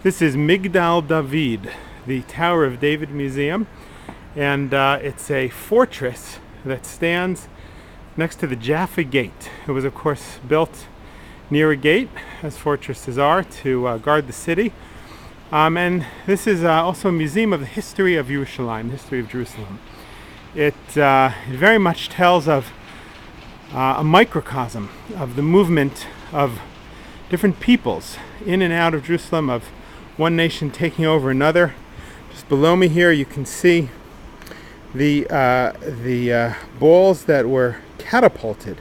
This is Migdal David, the Tower of David Museum, and it's a fortress that stands next to the Jaffa Gate. It was, of course, built near a gate, as fortresses are, to guard the city. And this is also a museum of the history of Yerushalayim, the history of Jerusalem. It very much tells of a microcosm of the movement of different peoples in and out of Jerusalem, of one nation taking over another. Just below me here you can see the balls that were catapulted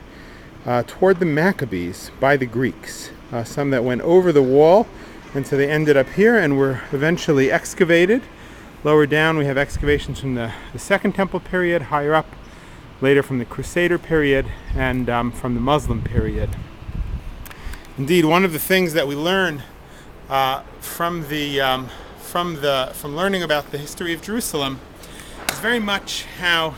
toward the Maccabees by the Greeks. Some that went over the wall, and so they ended up here and were eventually excavated. Lower down we have excavations from the Second Temple period, higher up later from the Crusader period, and from the Muslim period. Indeed, one of the things that we learn from learning about the history of Jerusalem is very much how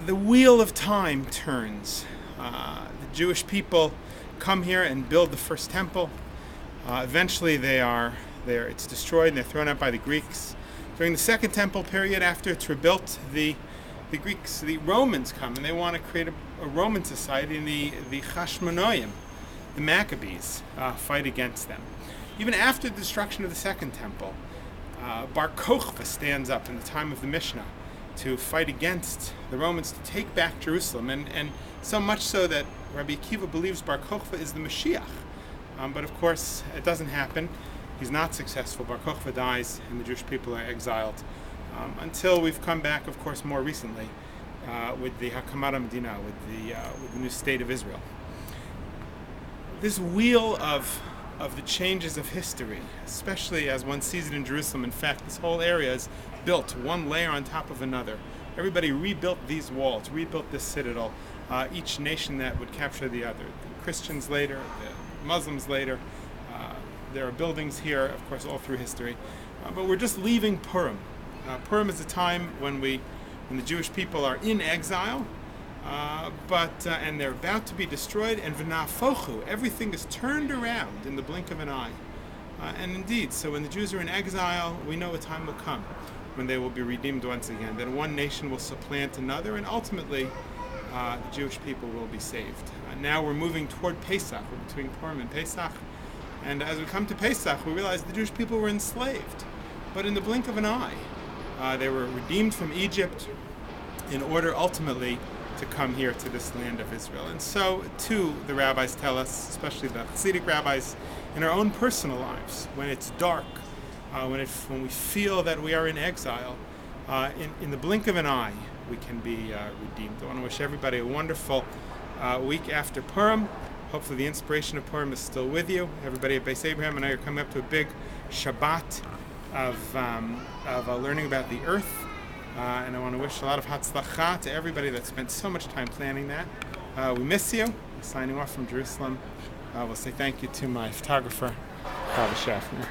the wheel of time turns. The Jewish people come here and build the first temple. Eventually it's destroyed and they're thrown out by the Greeks. During the Second Temple period, after it's rebuilt, the Romans come and they want to create a Roman society, and the Hashmonaim, the Maccabees, fight against them. Even after the destruction of the Second Temple, Bar Kokhba stands up in the time of the Mishnah to fight against the Romans to take back Jerusalem, and so much so that Rabbi Akiva believes Bar Kokhba is the Mashiach. But of course, it doesn't happen. He's not successful. Bar Kokhba dies, and the Jewish people are exiled. Until we've come back, of course, more recently with the Hakamat Medina, with the new state of Israel. This wheel of the changes of history, especially as one sees it in Jerusalem. In fact, this whole area is built one layer on top of another. Everybody rebuilt these walls, rebuilt this citadel. Each nation that would capture the other. The Christians later, the Muslims later. There are buildings here, of course, all through history. But we're just leaving Purim. Purim is a time when the Jewish people are in exile, and they're about to be destroyed, and v'nafochu, everything is turned around in the blink of an eye. And indeed, so when the Jews are in exile, we know a time will come when they will be redeemed once again. Then one nation will supplant another, and ultimately the Jewish people will be saved. Now we're moving toward Pesach. We're between Purim and Pesach. And as we come to Pesach, we realize the Jewish people were enslaved. But in the blink of an eye, they were redeemed from Egypt in order ultimately to come here to this land of Israel. And so, too, the rabbis tell us, especially the Hasidic rabbis, in our own personal lives, when it's dark, when we feel that we are in exile, in the blink of an eye, we can be redeemed. I want to wish everybody a wonderful week after Purim. Hopefully the inspiration of Purim is still with you. Everybody at Beis Abraham and I are coming up to a big Shabbat of learning about the earth. And I want to wish a lot of hatzlacha to everybody that spent so much time planning that. We miss you. Signing off from Jerusalem. We'll say thank you to my photographer, Baba Schaffner.